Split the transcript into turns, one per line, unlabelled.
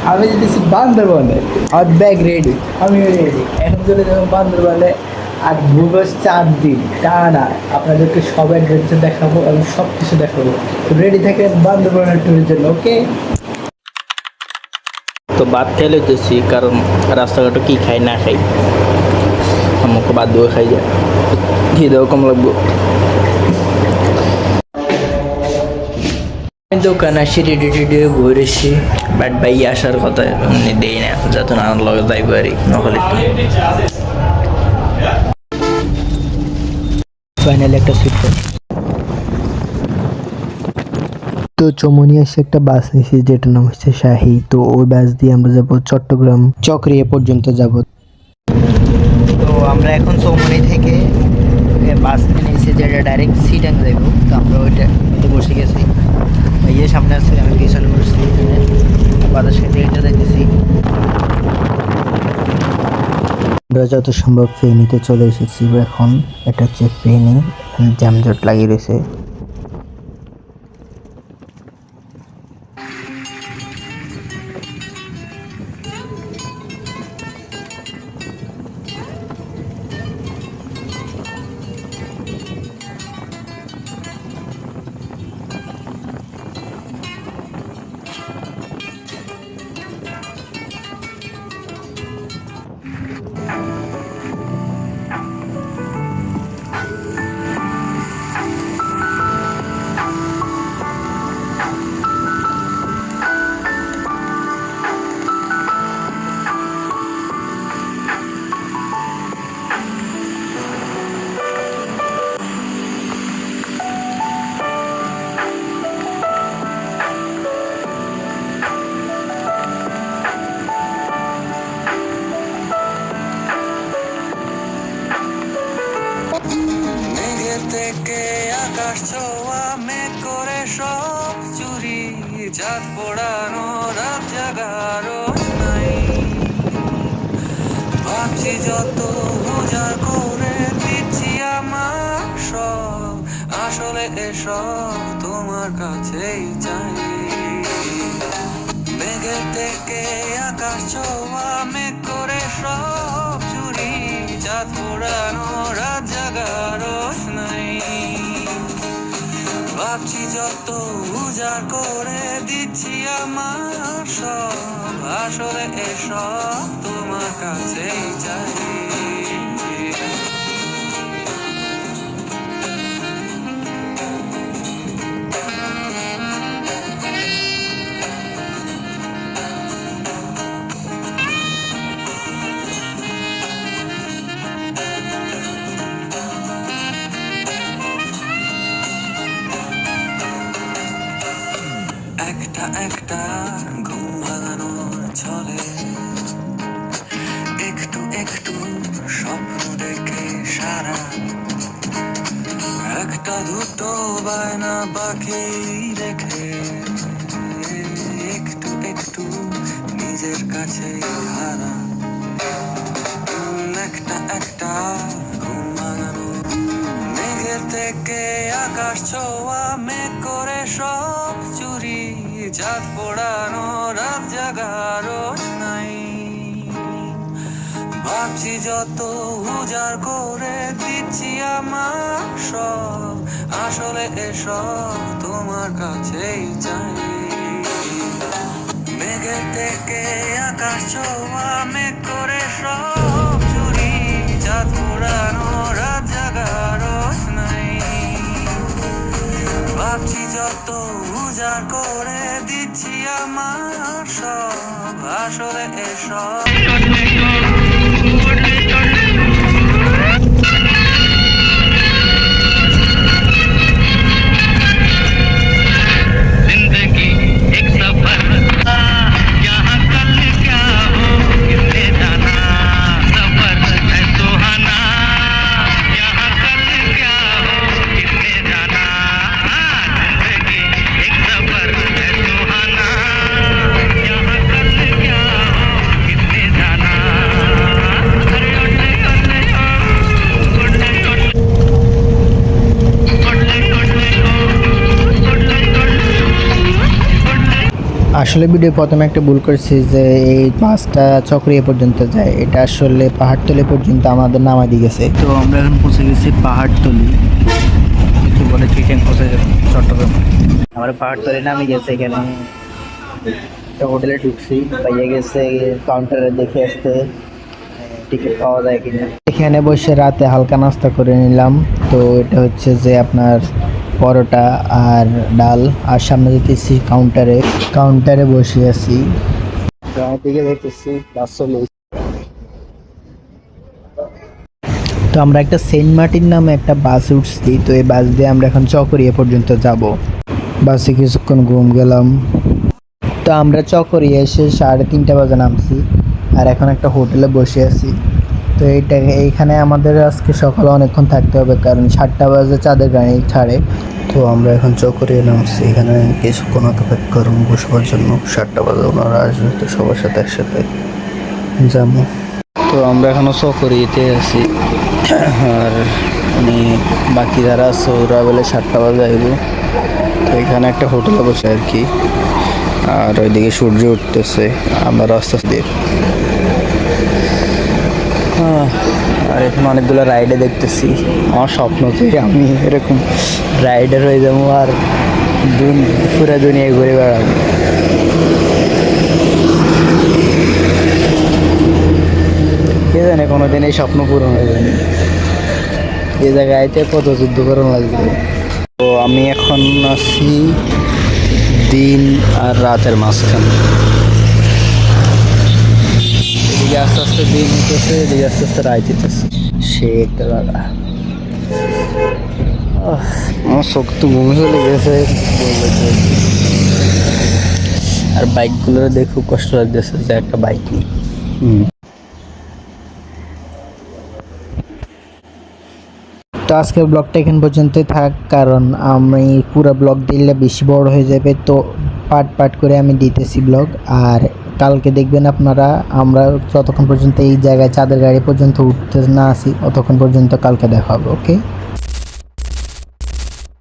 আমি যেতেছি বান্দরবনে, আমার ব্যাগ রেডি, আমি রেডি, এখন চলে যাবো বান্দরবনে। আর ঘুরবো 4 দিন টানা, আপনাদেরকে সব অ্যাডভেঞ্চার দেখাবো এবং সব কিছু দেখাবো। তো রেডি থাকে বান্দরবনের ট্যুরের জন্য, ওকে?
তো ভাত খেয়ে লইতেছি, কারণ রাস্তাঘাটে কি খাই না খাই আমাকে বাদ দিয়ে খাই যায়, খিদেও কম লাগবো। দোকান আসি রেডি টেডি ঘুরেছি, বাট ভাই আসার কথা দেই না, যাতে না লগে যাইব আর নহলে। ফাইনালি একটা সিট।
তো চমনি এসে একটা বাস নিয়েছি যেটার নাম হচ্ছে শাহী। তো ওই বাস দিয়ে আমরা যাবো চট্টগ্রাম চকরিয়া পর্যন্ত যাব।
তো আমরা এখন চৌমনি থেকে বাস নিয়েছি যেটা ডাইরেক্ট সিটাং যাইব। তো আমরা ওইটা বসে গেছি, ভাইয়ের সামনে আছে, আমি পিছনে বসছি, বাতাস খেতে এটা যাইতেছি।
আমরা যত সম্ভব ফেনীতে চলে এসেছি এখন। এটা হচ্ছে ফেনী, জ্যামজট লাগিয়ে রয়েছে।
থেকে আকাশ ছোঁয়া মেঘ করে সব চুরি, চাঁদ পোড়ানো রাত জাগারো নাই। ভাবছি যত উজাড় করে দিচ্ছি আমার সব, আসলে এসব তোমার কাছেই চাই। মেঘের থেকে আকাশ ছোঁয়া মেঘ করে সব চুরি, চাঁদ পোড়ানো রাত জাগারো নাই। ভাবছি যত উজাড় করে দিচ্ছি আমার সব, আসলে এসব তোমার কাছেই চাই। একটা একটা ঘুম ভাঙানোর ছলে একটু একটু স্বপ্ন দেখে সারা, একটা দুটো বায়না বাকি রেখে একটু একটু নিজের কাছে হারা। একটা একটা ঘুম ভাঙানো, মেঘের থেকে আকাশ ছোঁয়া মেঘ করে সব চুরি, চাঁদ পোড়ানো রাত জাগারো নাই। ভাবছি যত উজাড় করে দিচ্ছি আমার সব, আসলে এসব তোমার কাছেই চাই। মেঘের থেকে আকাশ ছোঁয়া মেঘ করে সব চুরি, চাঁদ পোড়ানো রাত জাগারো নাই। ভাবছি যত উজাড় করে দিচ্ছি আমার সব, আসলে এসব जाना।
আসলে ভিডিও প্রথমে একটা ভুল করেছি যে এই বাসটা চকরিয়া পর্যন্ত যায়, এটা আসলে পাহাড়তলি পর্যন্ত আমাদের নামা দিয়ে গেছে।
তো আমরা এখন পৌঁছে গেছি পাহাড়তলি, একটু বলে চিকেন পৌঁছে চট্টগ্রাম। আমরা পাহাড়তলি নামে গেছে, এখানে একটা হোটেলে ঢুকছি, পাইয়ে গেছে কাউন্টারে দেখে আসতে টিকিট পাওয়া যায় কিনা।
এখানে বসে রাতে হালকা নাস্তা করে নিলাম। তো এটা হচ্ছে যে আপনার পরোটা আর ডাল, আর সামনে দেখতেছি কাউন্টারে বসে আছি।
দিকে দেখতেছি বাস চলে।
তো আমরা একটা সেন্ট মার্টিন নামে একটা বাস উঠছি, তো এই বাস দিয়ে আমরা এখন চকরিয়া পর্যন্ত যাব। বাসে কিছুক্ষণ ঘুম গেলাম। তো আমরা চকরিয়া এসে 3:30 বাজে নামছি, আর এখন একটা হোটেলে বসে আছি। তো এইখানে আমাদের আজকে সকালে অনেকক্ষণ থাকতে হবে, কারণ 7টা বাজে চাঁদের গাড়ি ছাড়ে। তো আমরা এখন চকরিয়া নামছি, এখানে কিছুক্ষণ অপেক্ষা করুন বসবার জন্য। 7টা বাজে ওনারা আসবে, তো সবার সাথে একসাথে যাবো।
তো আমরা এখনো চকরিয়াতে আছি, আর বাকি যারা আছে ওরা বলে 7টা বাজে আইব। তো এখানে একটা হোটেলে বসে আর কি, আর ওইদিকে সূর্য উঠতেছে, আমরা রাস্তা দিয়ে। আর এখন অনেকগুলো রাইডে দেখতেছি। আমার স্বপ্ন যে আমি এরকম রাইডার হয়ে যাবো আর পুরো দুনিয়ায় ঘুরে বেড়াবো। কে জানে কোনোদিন এই স্বপ্ন পূরণ হয়ে যাবে। এই জায়গায় কত যুদ্ধ করানো লাগবে। তো আমি এখন আছি দিন আর রাতের মাঝখানে। এদিকে আস্তে আস্তে দিন হইতেছে, এদিকে আস্তে আস্তে রাত হইতেছে। সে একটা জায়গা। আমার চোখ তো ঘুমে চলে গেছে। আর বাইকগুলো দেখে খুব কষ্ট লাগতেছে যে একটা বাইক নেই।
তো আজকের ব্লগটা এখান পর্যন্তই থাক, কারণ আমি পুরো ব্লগ দিলে বেশি বড় হয়ে যাবে। তো পার্ট করে আমি দিতেছি ব্লগ, আর কালকে দেখবেন আপনারা আমরা যতক্ষণ পর্যন্ত এই জায়গায় চাঁদের গাড়ি পর্যন্ত উঠতে না আসি ততক্ষণ পর্যন্ত কালকে দেখা হবে। ওকে।